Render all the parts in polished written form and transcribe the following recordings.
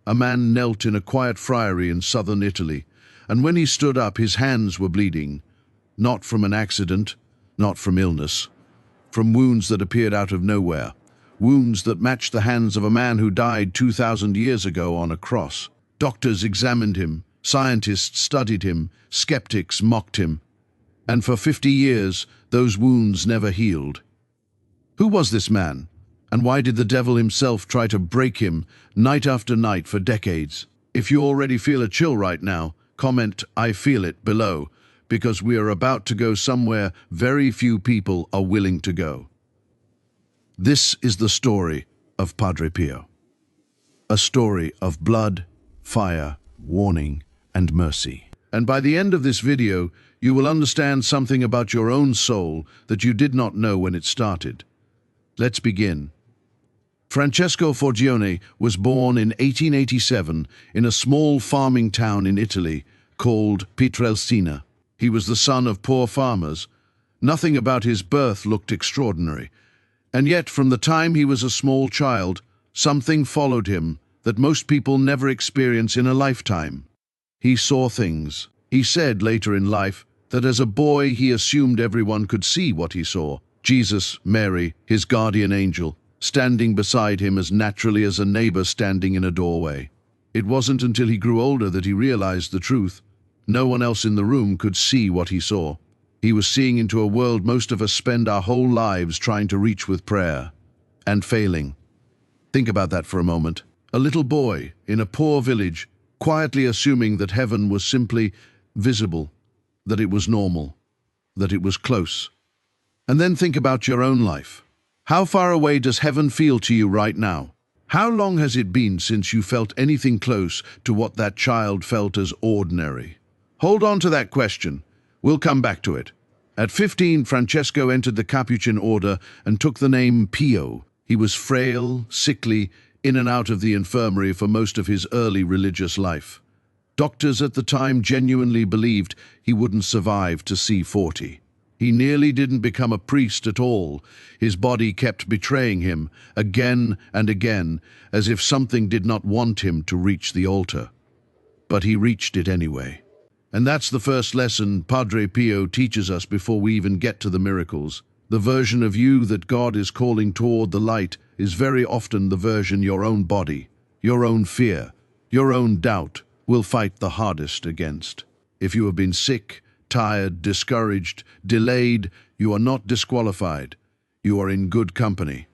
a man knelt in a quiet friary in southern Italy, and when he stood up, his hands were bleeding, not from an accident, not from illness, from wounds that appeared out of nowhere, wounds that matched the hands of a man who died 2,000 years ago on a cross. Doctors examined him, scientists studied him, skeptics mocked him, and for 50 years those wounds never healed. Who was this man, and why did the devil himself try to break him night after night for decades? If you already feel a chill right now, comment "I feel it" below, because we are about to go somewhere very few people are willing to go. This is the story of Padre Pio. A story of blood, fire, warning, and mercy. And by the end of this video, you will understand something about your own soul that you did not know when it started. Let's begin. Francesco Forgione was born in 1887 in a small farming town in Italy called Pietrelcina. He was the son of poor farmers. Nothing about his birth looked extraordinary. And yet, from the time he was a small child, something followed him that most people never experience in a lifetime. He saw things. He said later in life that as a boy he assumed everyone could see what he saw. Jesus, Mary, his guardian angel, standing beside him as naturally as a neighbor standing in a doorway. It wasn't until he grew older that he realized the truth. No one else in the room could see what he saw. He was seeing into a world most of us spend our whole lives trying to reach with prayer, and failing. Think about that for a moment. A little boy in a poor village, quietly assuming that heaven was simply visible, that it was normal, that it was close. And then think about your own life. How far away does heaven feel to you right now? How long has it been since you felt anything close to what that child felt as ordinary? Hold on to that question. We'll come back to it. At 15, Francesco entered the Capuchin order and took the name Pio. He was frail, sickly, in and out of the infirmary for most of his early religious life. Doctors at the time genuinely believed he wouldn't survive to see 40. He nearly didn't become a priest at all. His body kept betraying him again and again, as if something did not want him to reach the altar. But he reached it anyway. And that's the first lesson Padre Pio teaches us before we even get to the miracles. The version of you that God is calling toward the light is very often the version your own body, your own fear, your own doubt will fight the hardest against. If you have been sick, tired, discouraged, delayed, you are not disqualified. You are in good company.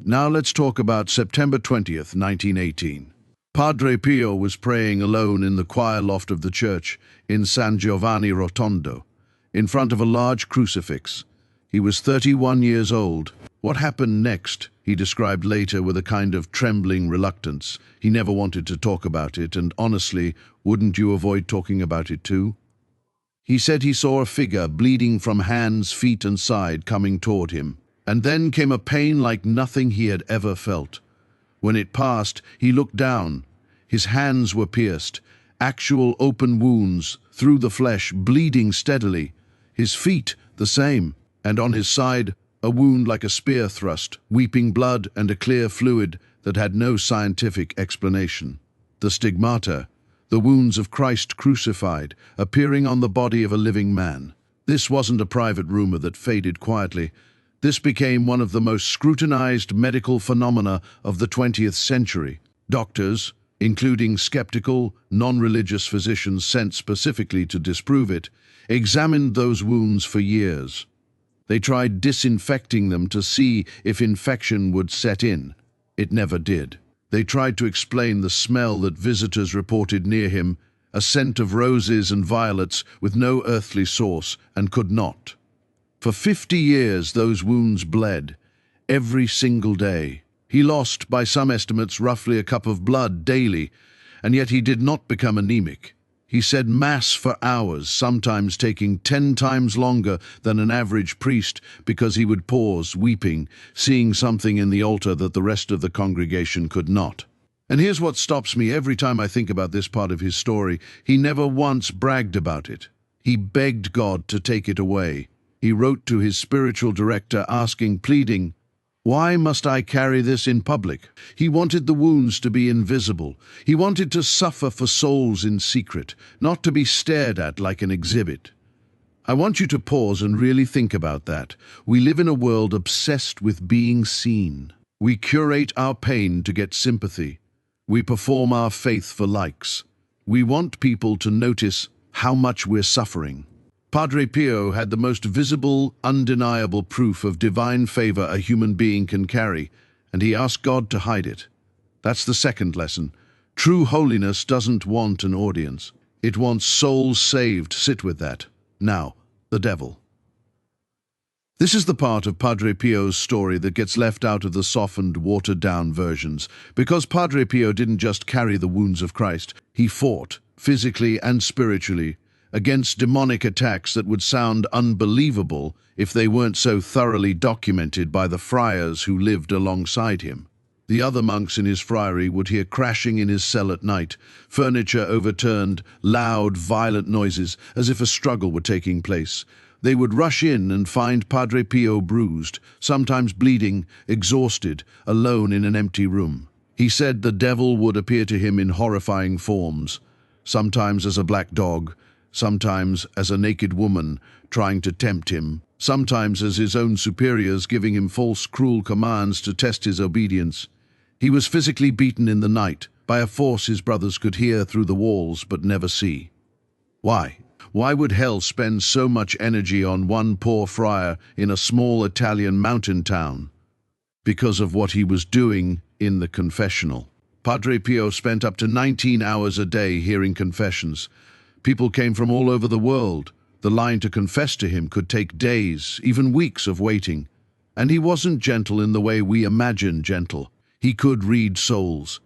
Now let's talk about September 20th, 1918. Padre Pio was praying alone in the choir loft of the church in San Giovanni Rotondo, in front of a large crucifix. He was 31 years old. What happened next, he described later with a kind of trembling reluctance. He never wanted to talk about it, and honestly, wouldn't you avoid talking about it too? He said he saw a figure bleeding from hands, feet, and side coming toward him. And then came a pain like nothing he had ever felt. When it passed, he looked down. His hands were pierced, actual open wounds through the flesh, bleeding steadily. His feet the same, and on his side, a wound like a spear thrust, weeping blood and a clear fluid that had no scientific explanation. The stigmata, the wounds of Christ crucified, appearing on the body of a living man. This wasn't a private rumor that faded quietly. This became one of the most scrutinized medical phenomena of the 20th century. Doctors, including skeptical, non-religious physicians sent specifically to disprove it, examined those wounds for years. They tried disinfecting them to see if infection would set in. It never did. They tried to explain the smell that visitors reported near him, a scent of roses and violets with no earthly source, and could not. For 50 years those wounds bled, every single day. He lost, by some estimates, roughly a cup of blood daily, and yet he did not become anemic. He said Mass for hours, sometimes taking 10 times longer than an average priest, because he would pause, weeping, seeing something in the altar that the rest of the congregation could not. And here's what stops me every time I think about this part of his story. He never once bragged about it. He begged God to take it away. He wrote to his spiritual director asking, pleading, Why must I carry this in public? He wanted the wounds to be invisible. He wanted to suffer for souls in secret, not to be stared at like an exhibit. I want you to pause and really think about that. We live in a world obsessed with being seen. We curate our pain to get sympathy. We perform our faith for likes. We want people to notice how much we're suffering. Padre Pio had the most visible, undeniable proof of divine favor a human being can carry, and he asked God to hide it. That's the second lesson. True holiness doesn't want an audience. It wants souls saved. Sit with that. Now, the devil. This is the part of Padre Pio's story that gets left out of the softened, watered-down versions, because Padre Pio didn't just carry the wounds of Christ. He fought, physically and spiritually, against demonic attacks that would sound unbelievable if they weren't so thoroughly documented by the friars who lived alongside him. The other monks in his friary would hear crashing in his cell at night, furniture overturned, loud, violent noises, as if a struggle were taking place. They would rush in and find Padre Pio bruised, sometimes bleeding, exhausted, alone in an empty room. He said the devil would appear to him in horrifying forms, sometimes as a black dog, sometimes as a naked woman trying to tempt him, sometimes as his own superiors giving him false, cruel commands to test his obedience. He was physically beaten in the night by a force his brothers could hear through the walls but never see. Why? Why would hell spend so much energy on one poor friar in a small Italian mountain town? Because of what he was doing in the confessional. Padre Pio spent up to 19 hours a day hearing confessions. People came from all over the world. The line to confess to him could take days, even weeks of waiting. And he wasn't gentle in the way we imagine gentle. He could read souls.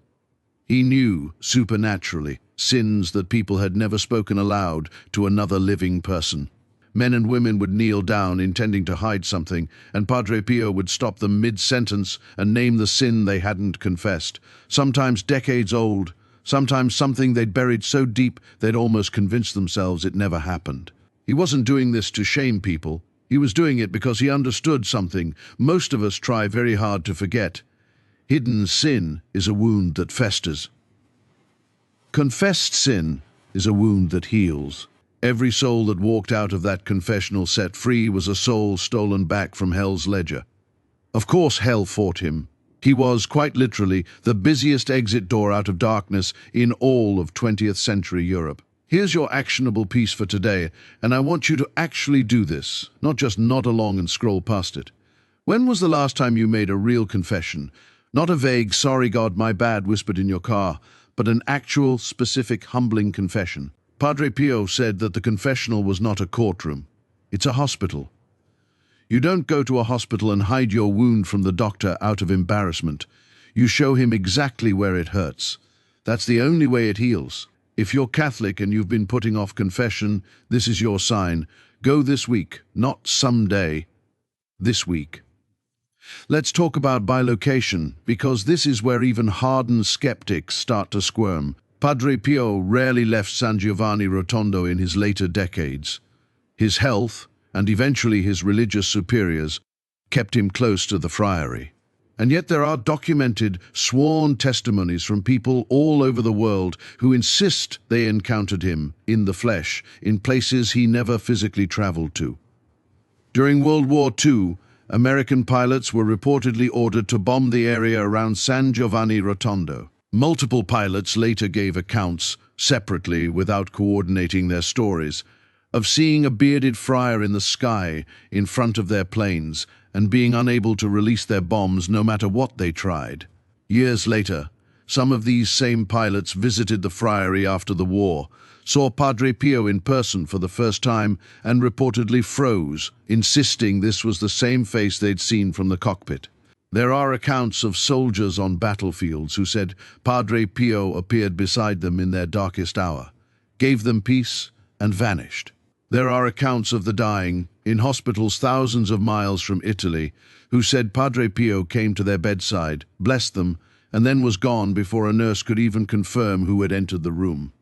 He knew, supernaturally, sins that people had never spoken aloud to another living person. Men and women would kneel down, intending to hide something, and Padre Pio would stop them mid-sentence and name the sin they hadn't confessed, sometimes decades old, sometimes something they'd buried so deep they'd almost convinced themselves it never happened. He wasn't doing this to shame people. He was doing it because he understood something most of us try very hard to forget. Hidden sin is a wound that festers. Confessed sin is a wound that heals. Every soul that walked out of that confessional set free was a soul stolen back from hell's ledger. Of course hell fought him. He was, quite literally, the busiest exit door out of darkness in all of 20th century Europe. Here's your actionable piece for today, and I want you to actually do this, not just nod along and scroll past it. When was the last time you made a real confession? Not a vague, sorry God, my bad, whispered in your car, but an actual, specific, humbling confession. Padre Pio said that the confessional was not a courtroom. It's a hospital. You don't go to a hospital and hide your wound from the doctor out of embarrassment. You show him exactly where it hurts. That's the only way it heals. If you're Catholic and you've been putting off confession, this is your sign. Go this week, not someday. This week. Let's talk about bilocation, because this is where even hardened skeptics start to squirm. Padre Pio rarely left San Giovanni Rotondo in his later decades. His health, and eventually his religious superiors, kept him close to the friary. And yet there are documented, sworn testimonies from people all over the world who insist they encountered him in the flesh, in places he never physically traveled to. During World War II, American pilots were reportedly ordered to bomb the area around San Giovanni Rotondo. Multiple pilots later gave accounts, separately without coordinating their stories, of seeing a bearded friar in the sky in front of their planes and being unable to release their bombs no matter what they tried. Years later, some of these same pilots visited the friary after the war, saw Padre Pio in person for the first time, and reportedly froze, insisting this was the same face they'd seen from the cockpit. There are accounts of soldiers on battlefields who said Padre Pio appeared beside them in their darkest hour, gave them peace, and vanished. There are accounts of the dying, in hospitals thousands of miles from Italy, who said Padre Pio came to their bedside, blessed them, and then was gone before a nurse could even confirm who had entered the room.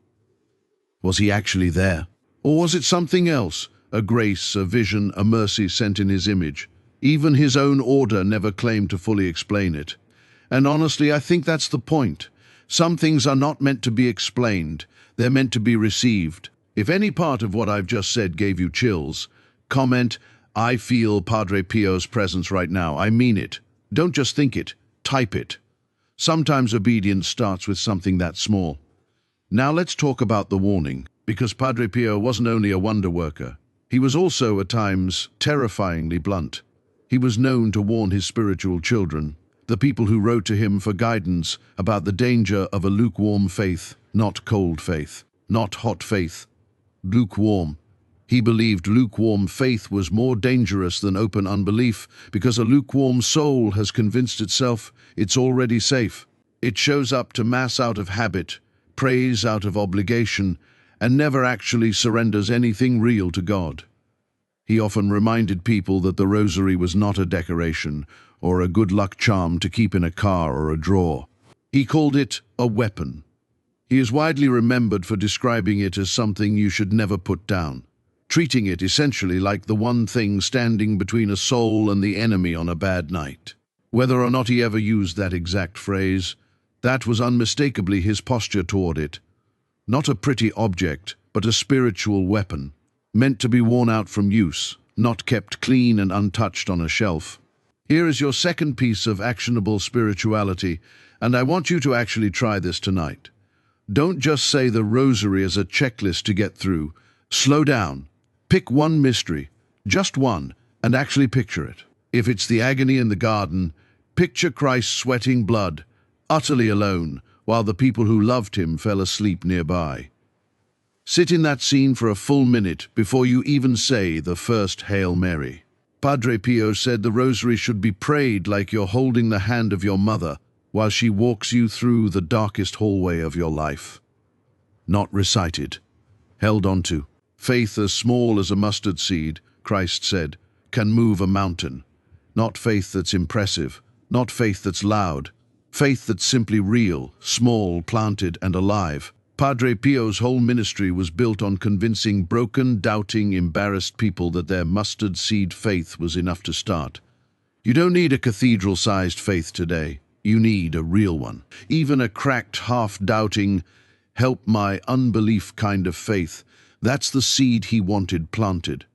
Was he actually there? Or was it something else? A grace, a vision, a mercy sent in his image? Even his own order never claimed to fully explain it. And honestly, I think that's the point. Some things are not meant to be explained, they're meant to be received. If any part of what I've just said gave you chills, comment, "I feel Padre Pio's presence right now. I mean it." Don't just think it, type it. Sometimes obedience starts with something that small. Now let's talk about the warning, because Padre Pio wasn't only a wonder worker, he was also at times terrifyingly blunt. He was known to warn his spiritual children, the people who wrote to him for guidance, about the danger of a lukewarm faith, not cold faith, not hot faith. Lukewarm. He believed lukewarm faith was more dangerous than open unbelief because a lukewarm soul has convinced itself it's already safe. It shows up to Mass out of habit, prays out of obligation, and never actually surrenders anything real to God. He often reminded people that the rosary was not a decoration or a good luck charm to keep in a car or a drawer. He called it a weapon. He is widely remembered for describing it as something you should never put down, treating it essentially like the one thing standing between a soul and the enemy on a bad night. Whether or not he ever used that exact phrase, that was unmistakably his posture toward it. Not a pretty object, but a spiritual weapon, meant to be worn out from use, not kept clean and untouched on a shelf. Here is your second piece of actionable spirituality, and I want you to actually try this tonight. Don't just say the rosary as a checklist to get through. Slow down. Pick one mystery, just one, and actually picture it. If it's the agony in the garden, picture Christ sweating blood, utterly alone, while the people who loved him fell asleep nearby. Sit in that scene for a full minute before you even say the first Hail Mary. Padre Pio said the rosary should be prayed like you're holding the hand of your mother while she walks you through the darkest hallway of your life. Not recited, held onto. Faith as small as a mustard seed, Christ said, can move a mountain. Not faith that's impressive, not faith that's loud, faith that's simply real, small, planted, and alive. Padre Pio's whole ministry was built on convincing broken, doubting, embarrassed people that their mustard seed faith was enough to start. You don't need a cathedral-sized faith today. You need a real one. Even a cracked, half-doubting, help my unbelief kind of faith. That's the seed he wanted planted.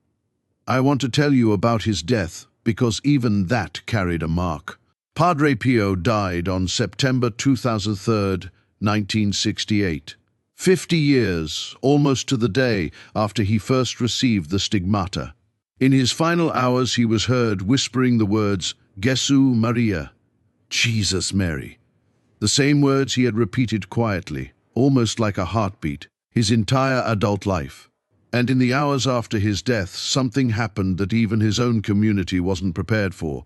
I want to tell you about his death, because even that carried a mark. Padre Pio died on September 2003, 1968. 50 years, almost to the day, after he first received the stigmata. In his final hours he was heard whispering the words, "Gesù Maria," Jesus Mary. The same words he had repeated quietly, almost like a heartbeat, his entire adult life. And in the hours after his death, something happened that even his own community wasn't prepared for.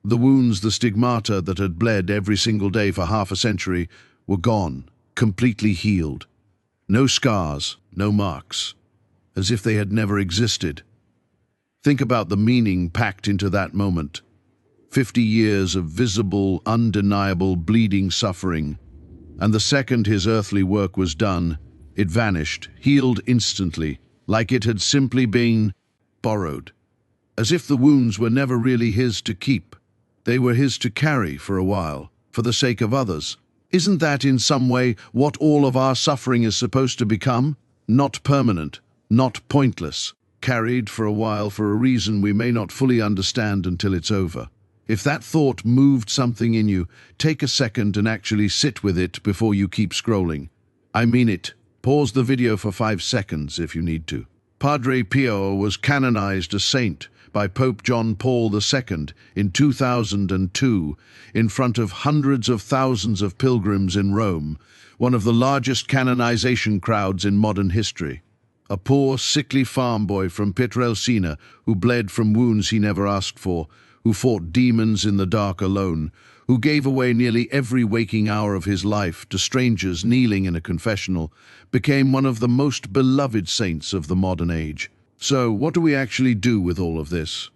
The wounds, the stigmata that had bled every single day for half a century, were gone, completely healed. No scars, no marks, as if they had never existed. Think about the meaning packed into that moment. 50 years of visible, undeniable, bleeding suffering, and the second his earthly work was done, it vanished, healed instantly, like it had simply been borrowed. As if the wounds were never really his to keep. They were his to carry for a while, for the sake of others. Isn't that in some way what all of our suffering is supposed to become? Not permanent, not pointless, carried for a while for a reason we may not fully understand until it's over. If that thought moved something in you, take a second and actually sit with it before you keep scrolling. I mean it. Pause the video for 5 seconds if you need to. Padre Pio was canonized a saint by Pope John Paul II in 2002 in front of hundreds of thousands of pilgrims in Rome, one of the largest canonization crowds in modern history. A poor, sickly farm boy from Pietrelcina who bled from wounds he never asked for, who fought demons in the dark alone, who gave away nearly every waking hour of his life to strangers kneeling in a confessional, became one of the most beloved saints of the modern age. So, what do we actually do with all of this?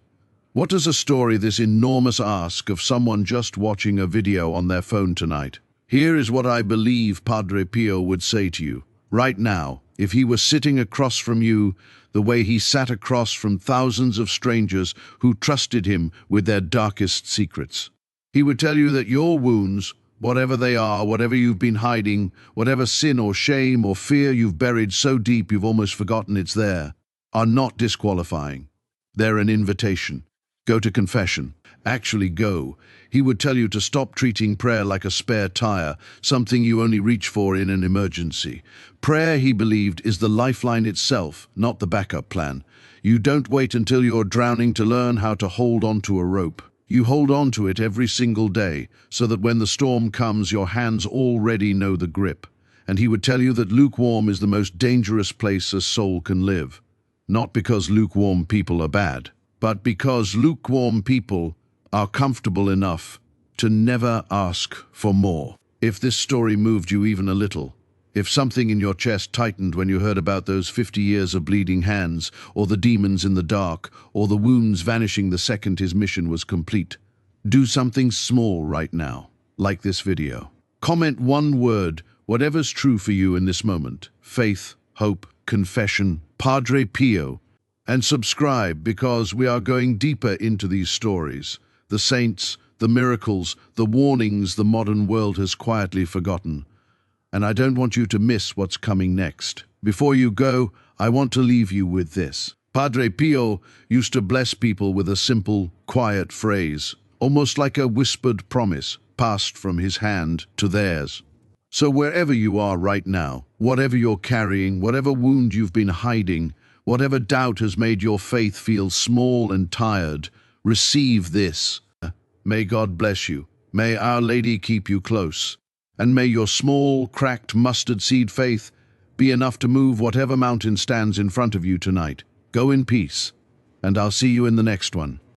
What does a story this enormous ask of someone just watching a video on their phone tonight? Here is what I believe Padre Pio would say to you, right now, If he were sitting across from you, the way he sat across from thousands of strangers who trusted him with their darkest secrets. He would tell you that your wounds, whatever they are, whatever you've been hiding, whatever sin or shame or fear you've buried so deep you've almost forgotten it's there, are not disqualifying. They're an invitation. Go to confession. Actually go. He would tell you to stop treating prayer like a spare tire, something you only reach for in an emergency. Prayer, he believed, is the lifeline itself, not the backup plan. You don't wait until you're drowning to learn how to hold onto a rope. You hold on to it every single day, so that when the storm comes, your hands already know the grip. And he would tell you that lukewarm is the most dangerous place a soul can live. Not because lukewarm people are bad, but because lukewarm people are comfortable enough to never ask for more. If this story moved you even a little, if something in your chest tightened when you heard about those 50 years of bleeding hands, or the demons in the dark, or the wounds vanishing the second his mission was complete, do something small right now, like this video. Comment one word, whatever's true for you in this moment: faith, hope, confession, Padre Pio, and subscribe, because we are going deeper into these stories. The saints, the miracles, the warnings the modern world has quietly forgotten. And I don't want you to miss what's coming next. Before you go, I want to leave you with this. Padre Pio used to bless people with a simple, quiet phrase, almost like a whispered promise passed from his hand to theirs. So wherever you are right now, whatever you're carrying, whatever wound you've been hiding, whatever doubt has made your faith feel small and tired, receive this. May God bless you. May Our Lady keep you close. And may your small, cracked mustard seed faith be enough to move whatever mountain stands in front of you tonight. Go in peace, and I'll see you in the next one.